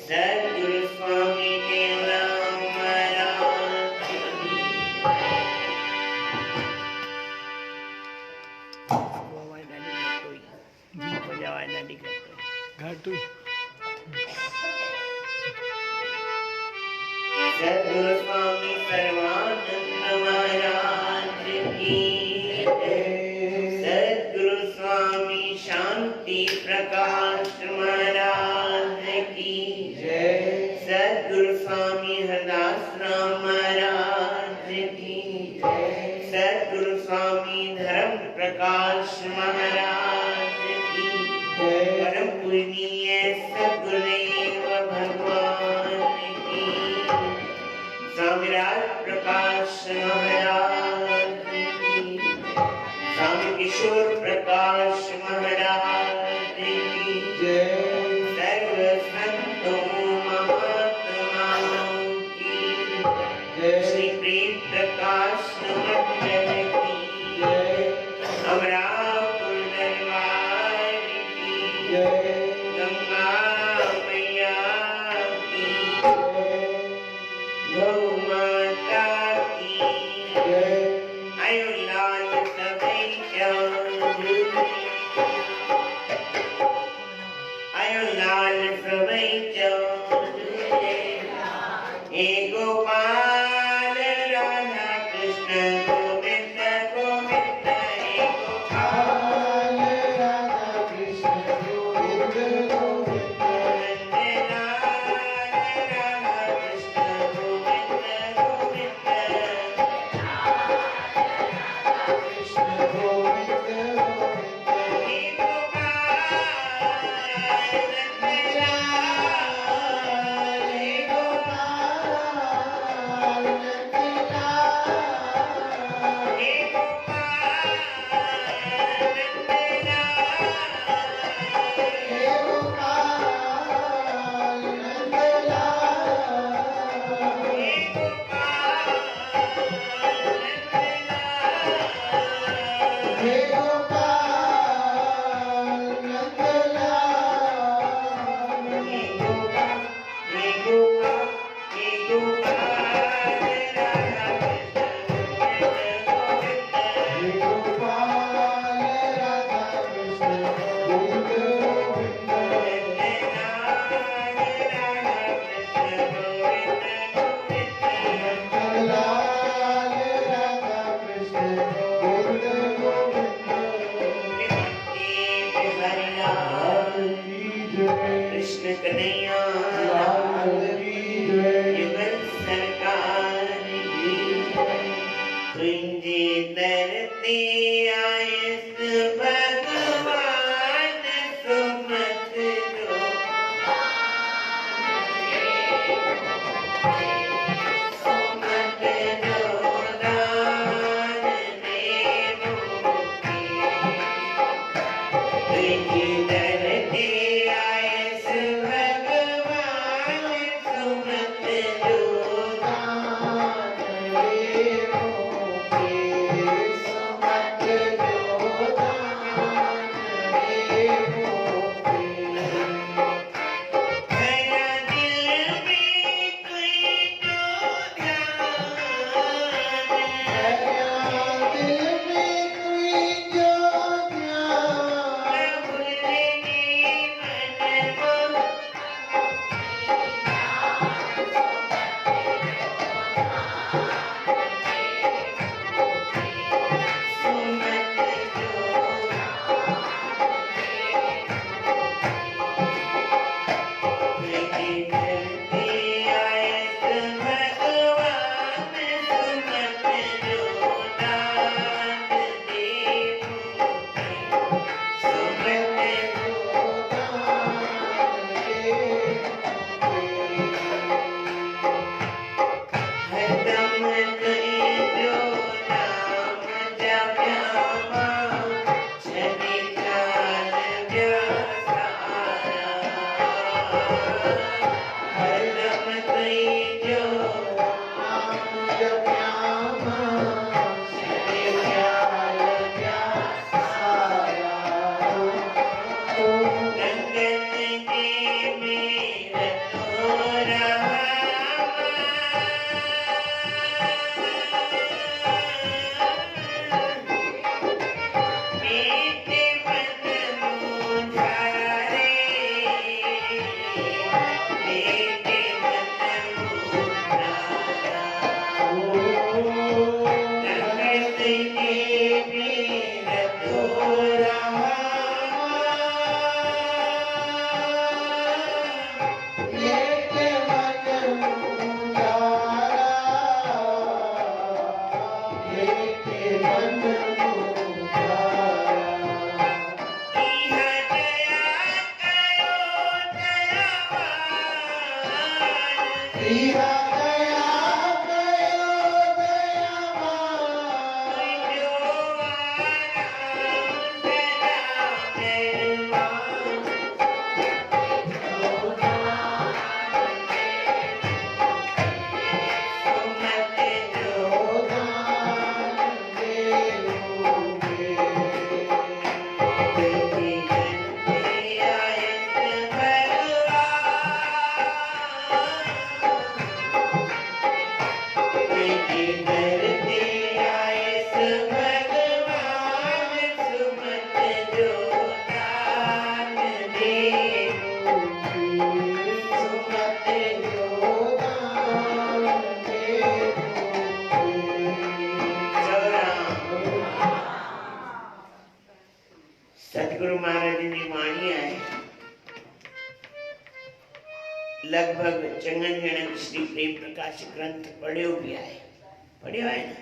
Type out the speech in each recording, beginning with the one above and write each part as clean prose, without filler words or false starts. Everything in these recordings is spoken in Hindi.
सद्गुरु स्वामी टेलराम महाराज की। सद्गुरु स्वामी सर्वानंद महाराज की। सद्गुरु स्वामी शांति प्रकाश महाराज की। सद्गुरु स्वामी हरदास राम महाराज की। सद्गुरु स्वामी धर्म प्रकाश महाराज की। परम पूजनीय सद्गुरुदेव भगवान की। स्वामी राज प्रकाश महाराज की। स्वामी किशोर प्रकाश महाराज की। सर्व संतों महात्माओं की। श्री प्रेम प्रकाश मंडल की। अमरापुर दरबार की। गंगा मैया की। गौ माता की। सतगुरु महाराज जी वाणी आहे लगभग चङनि ॼणनि श्री प्रेम प्रकाश ग्रंथ पढ़ियो भी आहे न।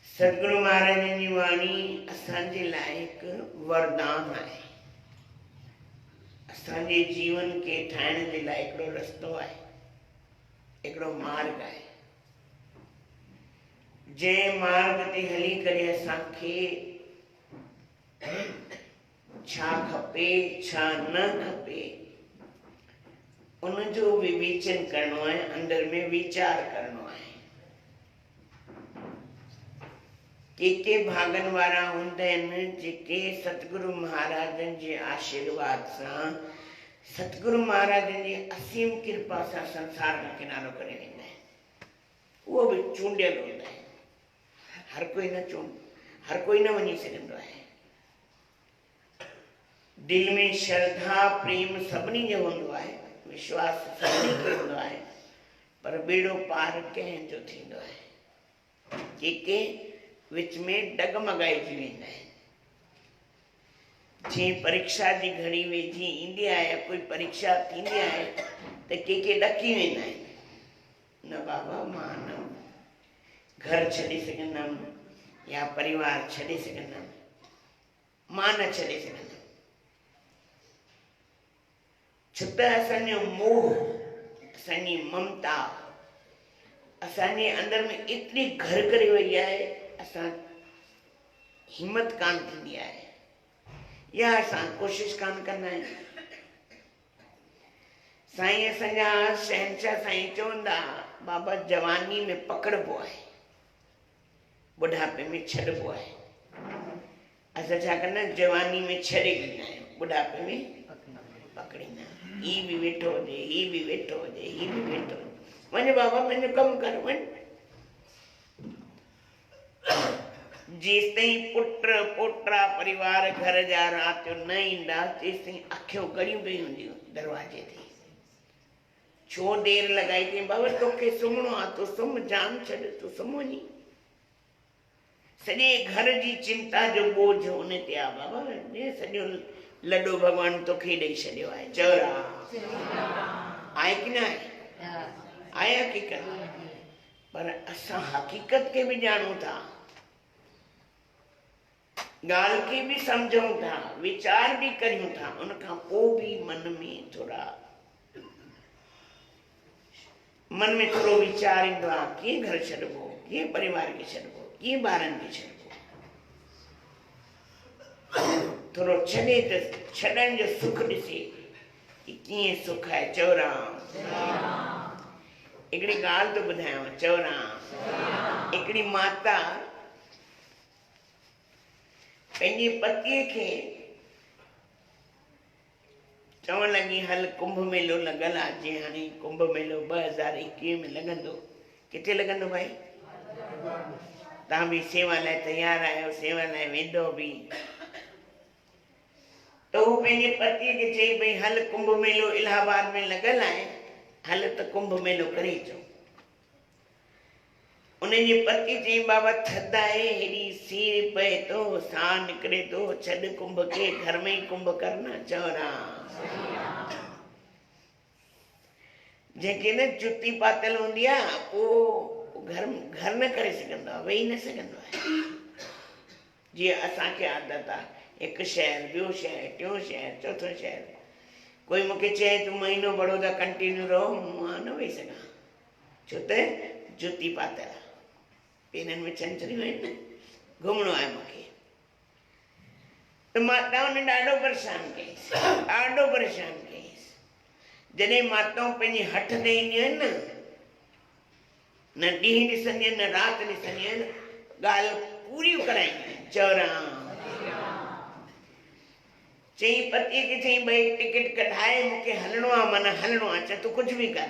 सतगुरु महाराज जी वाणी असांजे लाइ हिकु वरदान आहे, असांजे जीवन के ठाहिण जे लाइ हिकिड़ो रस्तो आहे, हिकिड़ो मार्ग आहे। जंहिं मार्ग ते हली करे असांखे छा खपे छा न खपे उन जो विवेचन करणो आहे, अंदर में वीचार करणो आहे। के भागन वारा हूंदा आहिनि जेके सतगुरु महाराजनि जे आशीर्वाद सां, सतगुरु महाराजनि जी असीम कृपा सां संसार का किनारो करे वेंदा आहिनि। उहो बि चूंडियल हूंदा आहिनि, हर कोई न वञी सघंदो आहे। दिल में श्रद्धा प्रेम सभिनी जो हूंदो आहे, विश्वास सभिनी खे हूंदो आहे, पर बेड़ो पार कंहिंजो थींदो आहे। के विच में डगमगाइजी वेंदा आहिनि। जीअं परीक्षा जी घड़ी वेझी ईंदी आहे या कोई परीक्षा थींदी आहे त के ॾकी वेंदा आहिनि, न बाबा मां न घर छॾे सघंदमि या परिवार छॾे सघंदमि, मां न छॾे सघंदमि। छो त असांजो मोह, असांजी ममता असांजे अंदर में एतिरी घर करे वई आहे, असां हिम्मत कान थींदी आहे या असां कोशिश कान कंदा आहियूं। साईं असांजा शहंशाह साईं चवंदा बाबा जवानी में पकड़बो आहे, बुढ़ापे में छॾिबो आहे। असां छा कंदा आहियूं, जवानी में छॾे ॾींदा आहियूं, बुढ़ापे में पकड़ींदा आहियूं। ही बि वेठो हुजे, ही बि वेठो हुजे, ही बि वेठो हुजे, वञ बाबा पंहिंजो कमु कर वञ। जेसिताईं पुट पोटा परिवार घर जा राति जो न ईंदा तेसिताईं अखियूं गड़ियूं पई हूंदियूं दरवाजे ते। छो देरि लॻाई अथई बाबा, तोखे सुम्हणो आहे, तूं सुम्ह, जान छॾ, तूं सुम्ह वञी। सॼे घर जी चिंता जो बोझ उन ते आहे बाबा, सॼो लॾो भॻवान तोखे ॾेई छॾियो आहे। चवरा आहे की न आहे? आहे हक़ीक़त। पर असां हक़ीक़त खे बि ॼाणूं था, ॻाल्हि खे बि सम्झूं था, वीचार बि करियूं था, उन खां पोइ बि मन में थोरो वीचार ईंदो आहे, कीअं घर छॾिबो, कीअं परिवार खे छॾिबो, कीअं ॿारनि खे छॾिबो। थोरो छॾे त छॾण जो सुख ॾिसे कि कीअं सुख आहे। चवराम हिकिड़ी ॻाल्हि थो ॿुधायांव। चवराम हिकिड़ी माता पंहिंजे पतीअ खे चवण लॻी हल कुंभ मेलो लॻल आहे, जीअं हाणे कुंभ मेलो 2021 में लॻंदो। किथे लॻंदो भाई? तव्हां बि सेवा लाइ तयारु आहियो, सेवा लाइ वेंदो बि। त हू पंहिंजे पतीअ खे चई भई हल कुंभ मेलो इलाहाबाद में लॻल आहे, हल त कुंभ मेलो करे अचो। उनजे पति चई बाबा थधि आहे, हेॾी सीउ पए थो, साह निकिरे थो, छॾ कुंभ खे, घर में ई कुंभ करना। चवरा जंहिंखे न जुती पातल हूंदी आहे पोइ घर न करे सघंदो आहे, वेही न सघंदो आहे। जीअं असांखे आदत आहे हिकु शहर, ॿियो शहर, टियों शहर, चौथों शहर, कोई मूंखे चए तूं महीनो बड़ौदा कंटिन्यू रहो, मां न वेही सघां, छो त जुती पातल आहे, पेरनि में छंछरियूं आहिनि न, घुमणो आहे मूंखे। त माताउनि ने ॾाढो परेशान कयईंसि, ॾाढो परेशान कयईंसि। जॾहिं माताऊं पंहिंजी हठ ते ईंदियूं आहिनि न ॾींहुं ॾिसंदियूं आहिनि न राति ॾिसंदियूं आहिनि, ॻाल्हि पूरियूं कराईंदियूं आहिनि। चवराम चई पतीअ खे चई भई टिकट कढाए मूंखे हलणो आहे, माना हलणो आहे, चए तूं कुझु बि कर।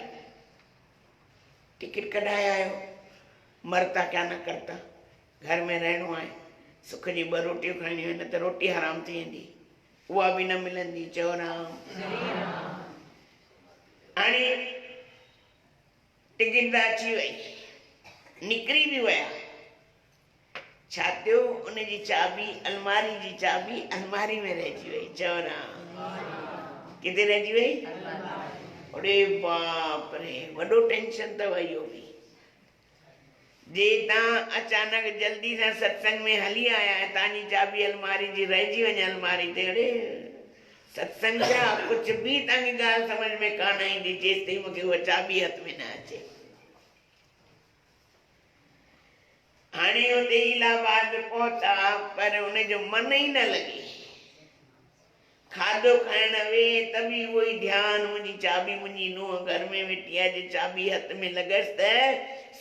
टिकट कढाए आयो, मरता क्या न करता, घर में रहणो आहे, सुख जी 2 रोटियूं खाइणियूं आहिनि, न त रोटी हराम थी वेंदी, उहा बि न मिलंदी। चवराम हाणे टिकट त अची वई, निकिरी बि विया, छा थियो, उनजी चाबी, अलमारी जी चाबी अलमारी में रहिजी वई। चवराम किथे रहिजी वई? अरे बाप रे, वॾो टेंशन अथव इहो बि। जे तव्हां अचानक जल्दी सां सत्संग में हली आया आहियो, तव्हांजी चाबी अलमारी जी रहिजी वञे अलमारी ते, अरे सत्संग छा, कुझु बि तव्हांखे ॻाल्हि समझ में कान ईंदी जेसि ताईं मूंखे उहा चाबी हथ में न अचे। हाणे हुते इलाहाबाद पहुता, पर हुनजो मन ई न लॻे, खाधो खाइण वे त बि उहो ई ध्यानु, मुंहिंजी चाबी, मुंहिंजी नुंहुं घर में वेठी आहे, जे चाबी हथ में लॻसि त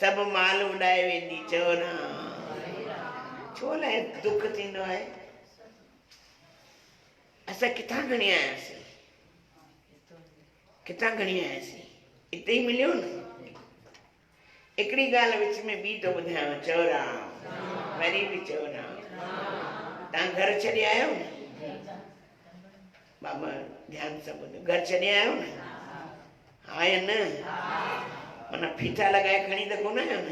सभु माल उॾाए वेंदी। चवराम छो लाइ दुख थींदो आहे? असां किथां खणी आयासीं, किथां खणी आयासीं, हिते ई मिलियो न। हिकिड़ी ॻाल्हि विच में ॿी थो ॿुधायांव। चवराम वरी बि चवराम, तव्हां घर छॾे आयो न, बाबा ध्यानु सां ॿुधो, घर छॾे आयो न? हा या न? माना फीता लॻाए खणी त कोन आयो न?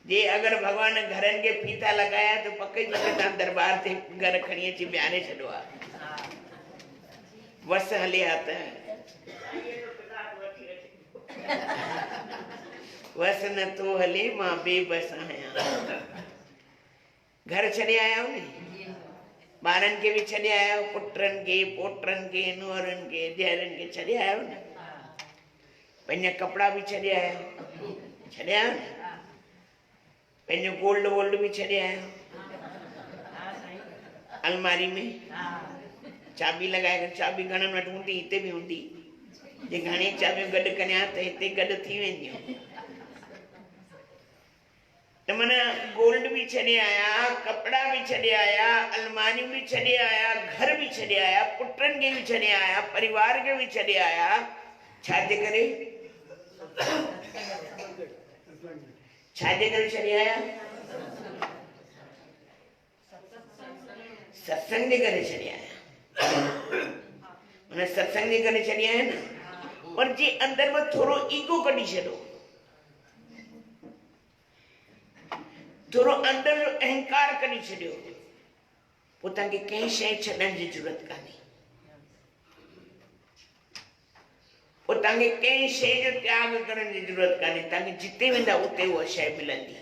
जे अगरि भॻवान घरनि खे फीता लॻाया त पक जी तव्हां दरबार ते घर खणी अची ॿियारे छॾियो आहे। वस हले हा त वस नथो हले, मां बेबस आहियां। घर छॾे आया न, ॿारनि खे बि छॾे आया, पुटनि खे, पोटनि खे, नुंहरुनि खे, धीअरुनि खे छॾे आयो न, पंहिंजा कपिड़ा बि छॾे आया, छॾे आयो न, पंहिंजो गोल्ड वोल्ड बि छॾे आया अलमारी में, चाबी लॻाए करे। चाबी घणनि वटि हूंदी, हिते बि हूंदी, जे घणी चाबियूं गॾु करियां त हिते गॾु थी वेंदियूं। त माना गोल्ड भी छॾे आया, कपड़ा भी छॾे आया, अलमारियूं भी छॾे आया, घर भी छॾे आया, पुटनि खे भी छॾे आया, परिवार खे भी छॾे आया। छाजे करे? छाजे करे छॾे आया? सत्संग जे करे छॾे आया। माना सत्संग जे करे छॾे आया न, पर जे अंदर में थोरो ईगो कढी छॾो, थोरो अंदर जो अहंकार कढी छॾियो, पोइ तव्हांखे कंहिं शइ छॾण जी ज़रूरत कान्हे, पोइ तव्हांखे कंहिं शइ जो त्याग करण जी ज़रूरत कान्हे, तव्हांखे जिते वेंदा उते उहा शइ मिलंदी।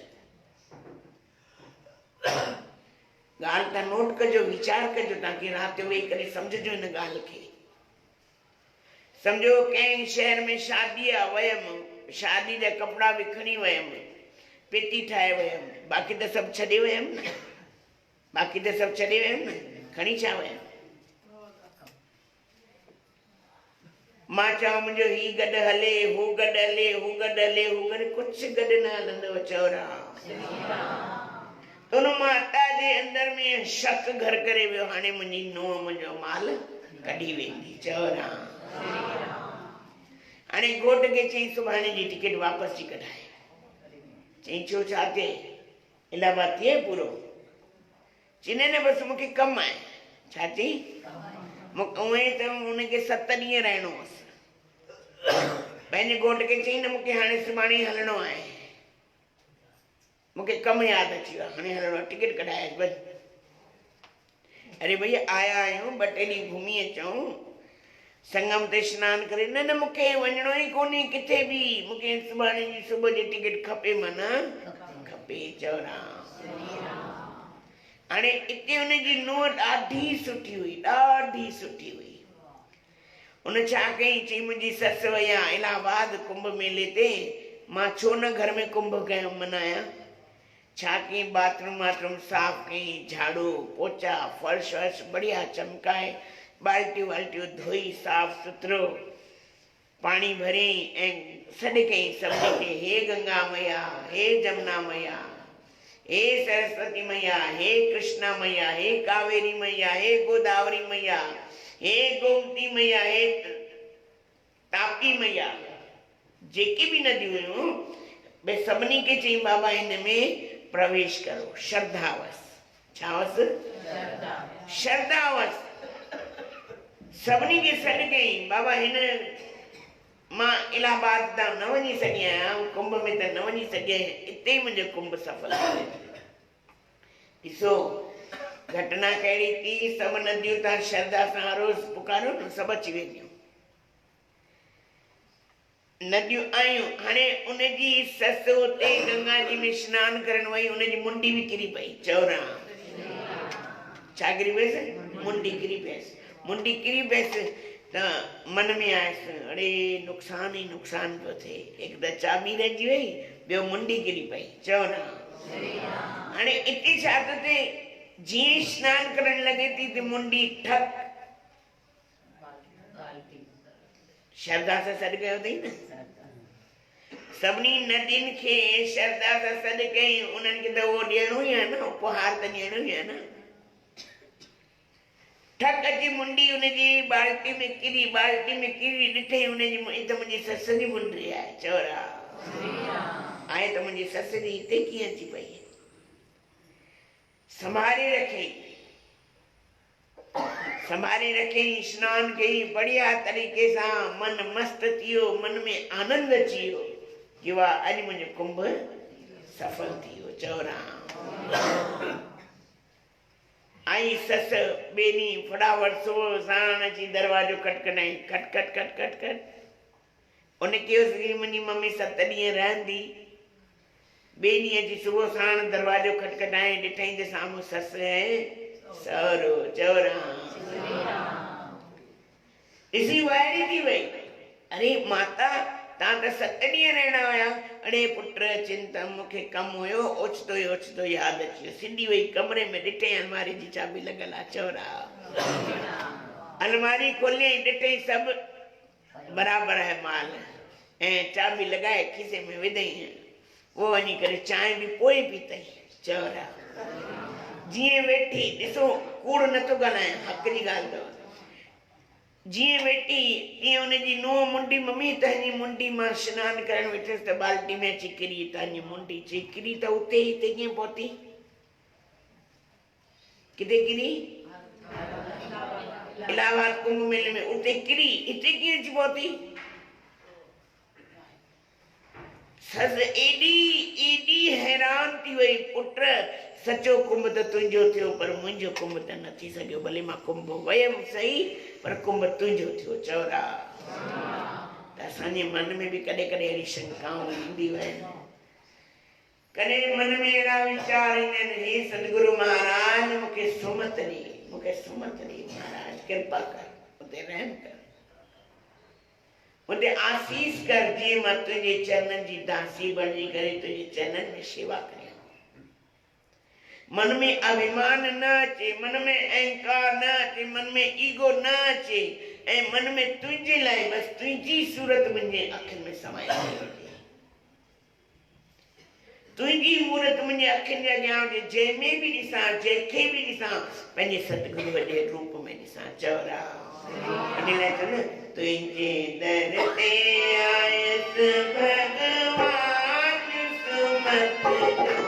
ॻाल्हि तव्हां नोट कजो, वीचार कजो, तव्हांखे राति जो वेही करे सम्झजो हिन ॻाल्हि खे। सम्झो कंहिं शहर में शादी आहे, वयमि, शादी जा कपिड़ा बि खणी वयमि, पेटी ठाहे वयमि, बाक़ी त सभु छॾे वयमि न, बाक़ी त सभु छॾे वयमि न, खणी छा वयमि? मां चवां मुंहिंजो ही गॾु हले, हू गॾु हले, हू गॾु हले, हू गॾु, कुझु गॾु न हलंदव। चवराम उन माता जे अंदर में शक घर करे वियो, हाणे मुंहिंजी नुंहुं मुंहिंजो माल कढी वेंदी। चवराम हाणे घोट खे चई सुभाणे जी टिकट वापसि जी कढाए। चई छो, छा थिए? इलाहाबाद थिए पूरो? चई न बसि मूंखे कमु आहे। छा चई? उहे त उनखे 7 ॾींहं रहणो हुअसि। पंहिंजे घोट खे चई न मूंखे हाणे सुभाणे हलणो आहे, मूंखे कमु यादि अची वियो आहे, हाणे हलणो आहे, टिकट कढाए बसि। अरे भैया आया आहियूं, 2 टे ॾींहं घुमी अचूं, संगम ते सनानु करे। न न मूंखे वञणो ई कोन्हे किथे बि, मूंखे सुभाणे जी सुबुह जी टिकट खपे, माना खपे। चवराम हाणे हिते हुनजी नुंहुं ॾाढी सुठी हुई, ॾाढी सुठी हुई, उन छा कई, चई मुंहिंजी ससु वई आहे इलाहाबाद कुंभ मेले ते, मां छो न घर में कुंभ कयो मनाया। छा कई, बाथरूम वाथरूम साफ़ कई, झाड़ू पोचा फर्श वर्श बढ़िया चमकाए, बाल्टियूं वाल्टियूं धोई साफ़ सुथरो पानी भरे ऐं सॾु कई सभिनी खे, हे गंगा मैया, हे जमुना मैया, हे सरस्वती मैया, हे कृष्णा मैया, हे कावेरी मैया, हे गोदावरी मैया, हे गोमती मैया, हे तापी मैया, जेकी भी नदियूं हुयूं भई सभिनी खे चई बाबा हिन में प्रवेश करो श्रद्धावस। छावस? श्रद्धावस। सभिनी खे सॾु कई बाबा हिन मां इलाहाबाद तां न वञी सघी आहियां, कुंभ में त न वञी सघी आहियां, इते ई मुंहिंजो कुंभ सफल थियो। ॾिसो घटना कहिड़ी थी, सभु नदियूं तां श्रद्धा सां रोज़ पुकारो न सभु अची वेंदियूं। नदियूं आयूं, हाणे उनजी ससु उते गंगा जी में सनानु करण वई, उनजी मुंडी बि किरी पई। चौरा छा किरी पयसि? मुंडी किरी पयसि। मुंडी किरी पयसि त मन में आयसि, अड़े नुक़सान ई नुक़सान पियो थिए, हिकु त चाबी रहिजी वई, ॿियो मुंडी किरी पई। चवना हाणे इते छा थो थिए, जीअं सनानु करण लॻे थी त मुंडी ठक श्रद्धा सां सॾु कयो अथई न। सभिनी नदियुनि खे श्रद्धा सां सॾु कई, उन्हनि खे त उहो ॾियणो ई आहे न, उपहार त ॾियणो ई आहे न। ठक अची मुंडी उनजी बाल्टी में किरी, बाल्टी में किरी ॾिठई उनजी, त मुंहिंजी ससु जी मुंडी आहे। चवरा आहे त मुंहिंजी ससु जी हिते कीअं अची पई। संभाले रखई, संभाले रखई, सनानु कई बढ़िया तरीक़े सां, मन मस्तु थी वियो, मन में आनंद अची वियो कि वाह अॼु मुंहिंजो कुंभ सफल थी वियो। चवरा आई ससु ॿिए ॾींहुं फटाफट सुबुह साण अची दरवाजो खटखटाई, खट खट खट खट खट। उन चयोसि मुंहिंजी मम्मी 7 ॾींहं रहंदी। ॿिए ॾींहुं अची सुबुह साण दरवाजो खटखटाए, ॾिठई त साम्हूं ससु ऐं सहुरो। चवरा ॾिसी वाइड़ी थी वई, अरे माता तव्हां त 7 ॾींहं रहणा हुया। अड़े पुट चिंता मूंखे कमु हुयो, ओचितो ई ओचितो यादि अची वियो। सिधी वई कमरे में, ॾिठई अलमारी जी चाबी लॻल आहे। चवरा अलमारी खोलियई, ॾिठई सभु बराबरि आहे माल, ऐं चाबी लॻाए खीसे में विधई। वो वञी करे चांहि बि पोइ पीतई। चवरा जीअं वेठी, ॾिसो कूड़ नथो ॻाल्हायां, हक़ जी ॻाल्हि अथव। जीअं वेठी तीअं उनजी नुंहुं मुंडी, मम्मी तव्हांजी मुंडी मां सनानु करणु वेठसि त बाल्टी में अची किरी तव्हांजी मुंडी। चई किरी त उते हिते कीअं पहुती? किथे किरी? इलाहाबाद कुंभ मेले में, उते किरी हिते कीअं अची पहुती? ससु एॾी हैरान थी वई, पुट सचो कुंभ त तुंहिंजो थियो, पर मुंहिंजो कुंभ त न थी सघियो। भले मां कुंभ वयमि सही, पर कुंभ तुंहिंजो थियो। चवरा त असांजे मन में बि कॾहिं कॾहिं अहिड़ी शंकाऊं ईंदियूं आहिनि, कॾहिं मन में अहिड़ा वीचार ईंदा आहिनि, हे सतगुरु महाराज मूंखे सुमत ॾे, मूंखे सुमत ॾे महाराज, कृपा कर, उते रहम कर, उते आसीस कर, जीअं मां तुंहिंजे चरणनि जी दासी बणजी करे तुंहिंजे चरणनि में शेवा करियां। मन में अभिमान न अचे, मन में अहंकार न अचे, मन में ईगो न अचे, ऐं मन में तुंहिंजे लाइ बसि तुंहिंजी सूरत मुंहिंजे अखियुनि में समाई हुजे, तुंहिंजी मूरत मुंहिंजे अखियुनि जे अॻियां हुजे, जंहिंमें बि ॾिसां, जंहिंखे बि ॾिसां, पंहिंजे सतगुरू वॾे रूप में ॾिसां। चवरा इन लाइ चओ न, तुंहिंजे दर ते आयसि भॻवान सुमत जो।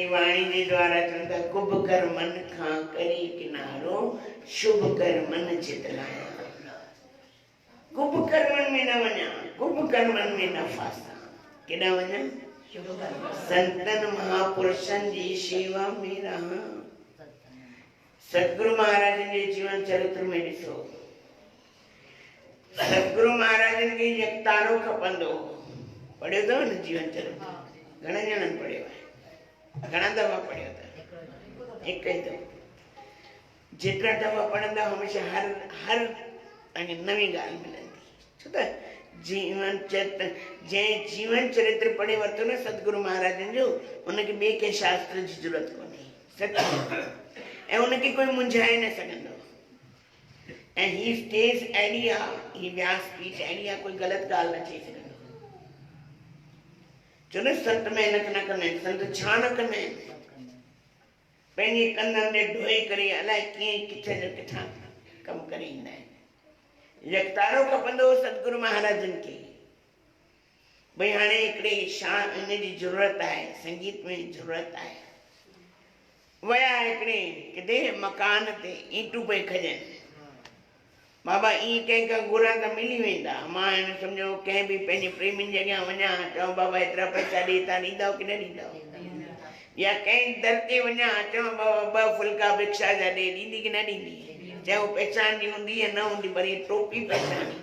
वाणी जे द्वारा चवंदा कुब कर मन खां करी किनारो शुभ कर मन चितलाया। कुब कर्मन में न वञा, कुब कर्मन में न फासा। केॾा वञा? संतन महापुरुषन जी शेवा में रहा। सतगुरु महाराजन जे जीवन चरित्र में ॾिसो, सतगुरु महाराजन खे यकतारो खपंदो। पढ़ियो अथव न जीवन चरित्र? घणा ॼणनि पढ़ियो आहे? घणा दफ़ा पढ़ियो अथव? हिकु ई दफ़ो। जेतिरा दफ़ा पढ़ंदा हमेशह हर नवी ॻाल्हि मिलंदी। छो त जीवन चरित्र जंहिं जीवन चरित्र पढ़े वरितो न सतगुरु महाराजन जो, उनखे ॿिए कंहिं शास्त्र जी ज़रूरत कोन्हे। सच ऐं उनखे कोई मुंझाए न सघंदो। ऐं ही स्टेज अहिड़ी आहे, ही व्यासपीठ अहिड़ी आहे, कोई ग़लति ॻाल्हि न चई सघंदो। छो न संत महिनत न कंदा आहिनि। संत छा न कंदा आहिनि? पंहिंजे कंधनि ते ढोई करे अलाए कीअं किथे जो किथां कमु करे ईंदा आहिनि। यकतारो खपंदो सतगुरु महाराजन खे। भई हाणे हिकिड़े इन जी ज़रूरत आहे, संगीत में ज़रूरत आहे। वया हिकिड़े किथे मकान ते ईंटूं पई खॼनि। बाबा ईअं कंहिंखां घुरां त मिली वेंदा। मां सम्झो कंहिं बि पंहिंजे प्रेमियुनि जे अॻियां वञा, चवां बाबा एतिरा पैसा ॾे, तव्हां ॾींदव की न ॾींदव? या कंहिं दर ते वञा, चवां बाबा ॿ फुल्का भिक्षा जा ॾे, ॾींदी की न ॾींदी? चाहे उहो पहचान जी हूंदी या न हूंदी, पर टोपी पहचानी,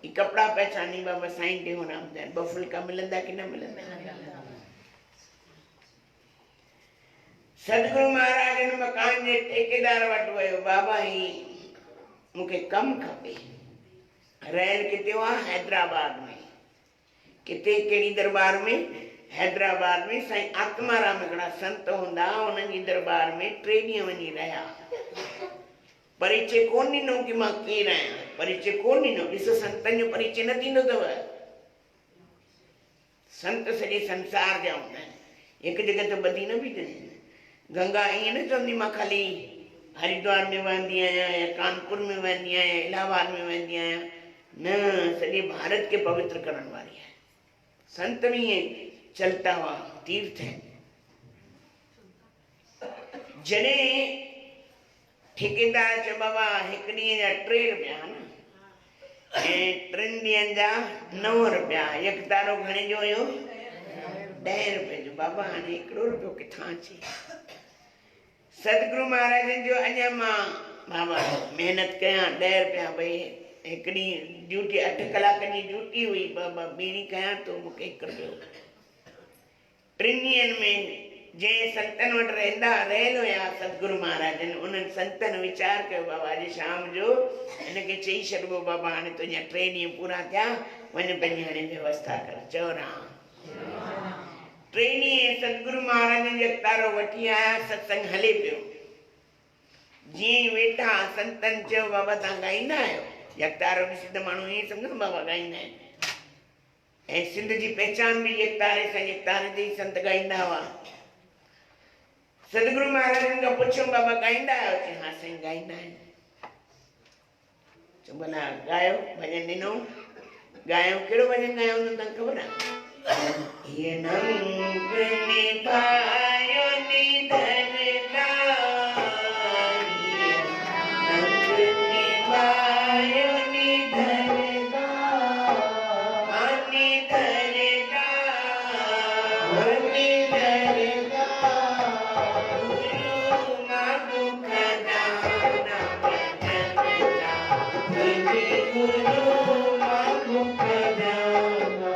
ही कपिड़ा पहचानी, बाबा साईं टेऊंराम जा 2 फुल्का मिलंदा की न मिलंदा? सतगुरु महाराज मकान जे ठेकेदार वटि वियो। बाबा ही मूंखे कमु खपे। रहल किथे हुआ? हैदराबाद में। किथे? कहिड़ी दरबार में? हैदराबाद में। साईं आत्माराम हिकिड़ा संत हूंदा, उन्हनि जी दरबार में 3 ॾींहं वञी रहिया। परिचय कोन ॾिनो कि मां केरु आहियां, परिचय कोन ॾिनो। ॾिसो संतनि जो परिचय न थींदो अथव। संत सॼे संसार जा हूंदा आहिनि, हिकु जॻह ते ॿधी न बीठा आहिनि। गंगा ईअं न चवंदी मां ख़ाली हरिद्वार में वहंदी आहियां या कानपुर में वहंदी आहियां, इलाहाबाद में वहंदी आहियां। न, सॼे भारत के पवित्र करण वारी है। संत भी ईअं चलता हुआ तीर्थ है। जॾहिं ठेकेदार चयो बाबा हिकु ॾींहं जा 3 रुपया न, ऐं 3 ॾींहंनि जा 9 रुपया। यकतारो घणे जो हुयो? 10 रुपए जो। बाबा हाणे 1 रुपयो किथां अचे? सतगुरु महाराजन जो अञा मां बाबा महिनत कयां 10 रुपया। भई हिकु ॾींहुं ड्यूटी 8 कलाकनि जी ड्यूटी हुई, बाबा ॿीड़ी कयां तो मूंखे 1 रुपयो। 3 ॾींहंनि में जंहिं संतनि वटि रहियल हुया सतगुरु महाराजन, उन्हनि संतनि वीचार कयो बाबा अॼु शाम जो हिनखे चई छॾिबो, बाबा हाणे तुंहिंजा 3 ॾींहं पूरा थिया, वञ पंहिंजी हाणे व्यवस्था कर। चओ राम। 3 ॾींहं सतगुरु महाराजन जो यकतारो वठी आया। सत्संग हले पियो। जीअं वेठा संतनि चयो बाबा तव्हां ॻाईंदा आहियो? यकतारो ॾिसी त माण्हू ईअं सम्झो बाबा ॻाईंदा आहिनि। ऐं सिंध जी पहचान बि यकतारे सां, यकतारे ते ई संत ॻाईंदा हुआ। सतगुरु महाराजन खां पुछो बाबा ॻाईंदा आहियो? चई हा साईं ॻाईंदा आहिनि। चयो भला ॻायो। भॼन ॾिनो, ॻायो। कहिड़ो भॼन ॻायो हूंदो तव्हांखे ख़बर आहे? ये नंग निभायो निधनदारी, नंग निभायो निधनदारी, निधनदारी, गुरु माधु खजाना भजनदारी, गुरु माधु खजाना।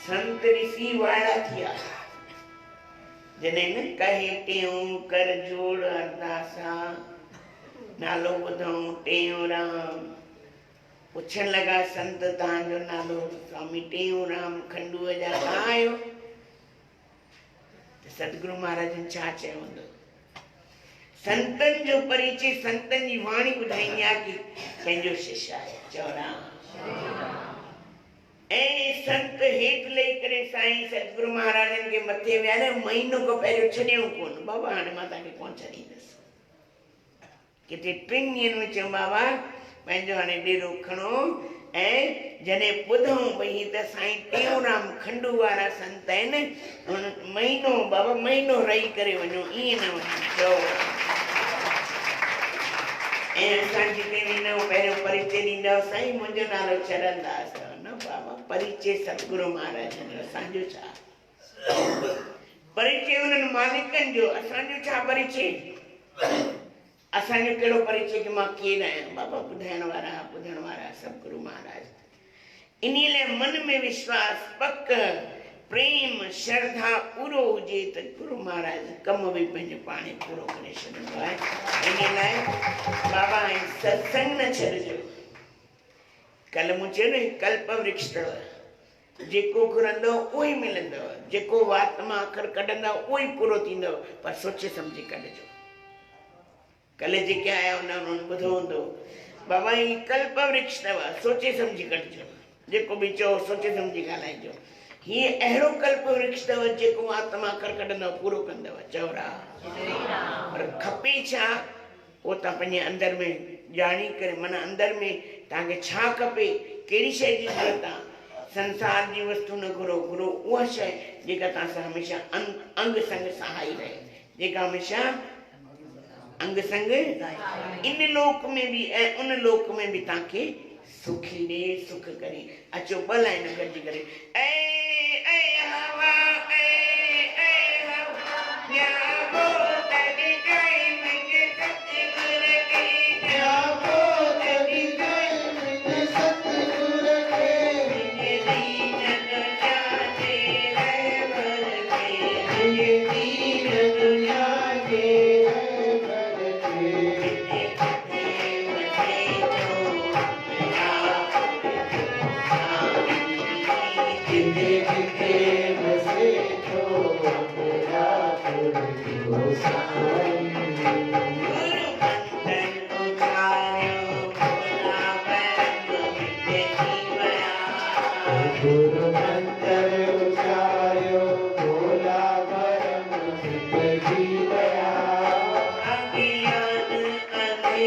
संत ऋषि वाला थिया जने न कहे टेऊ कर जोड़ अरदासा नालो ॿुधऊं टेऊंराम पुछण लगा संत तव्हांजो नालो स्वामी टेऊंराम खंडूअ जा कहाँ आहियो त सतगुरु महाराजन छा चयो हूंदो संतन जो परिचय संतन जी वाणी ॿुधाईंदी आहे कि कंहिंजो शिष्य आहे चौराम संत हेठ लही करे साईं सतगुरु महाराजन के मथे विया न महीनो को पहिरियों छॾियऊं कोन बाबा हाणे मां तव्हांखे कोन छॾींदसि किथे 3 ॾींहंनि में चयूं बाबा पंहिंजो हाणे डेरो खणो ऐं जॾहिं ॿुधऊं भई हीअ त साईं टेऊंराम खंडू वारा संत आहिनि हुन महीनो बाबा महीनो रही करे वञो ईअं न वञो चओ ऐं असां जिते वेंदा पहिरियों परिचय ॾींदा साईं मुंहिंजो नालो चरणदास बाबा परिचय सतगुरु महाराज असांजो छा परिचय उन्हनि मालिकनि जो असांजो छा परिचय असांजो कहिड़ो परिचय कि मां केरु आहियां बाबा ॿुधाइण वारा सतगुरु महाराज इन लाइ मन में विश्वास पक प्रेम श्रद्धा पूरो हुजे त गुरु महाराज कम बि पंहिंजो पाणे पूरो करे छॾींदो आहे इन लाइ बाबा सत्संग न छॾिजो कल मूं चयो न कल्प वृक्ष अथव जेको घुरंदव उहो ई मिलंदव जेको वात मां अखर कढंदव उहो ई पूरो थींदव पर सोचे सम्झी कढिजो कल जेके आया उन्हनि ॿुधो हूंदो बाबा ही कल्प वृक्ष अथव सोचे सम्झी कढिजो जेको बि चओ सोचे सम्झी ॻाल्हाइजो हीअ अहिड़ो कल्प वृक्ष अथव जेको वात मां अखर कढंदव पूरो कंदव चौरा पर खपे छा उहो तव्हां पंहिंजे अंदर में ॼाणी करे मन अंदर में तव्हांखे छा खपे कहिड़ी शइ जी ज़रूरत आहे संसार जी वस्तु न घुरो उहा शइ जेका तव्हां सां हमेशह अंग संग सहाई रहे जेका हमेशह अंग संग इन लोक में भी ऐं उन लोक में भी तव्हांखे सुखी ॾे सुख करे अचो ॿ लाइन गॾिजी करे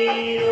Hero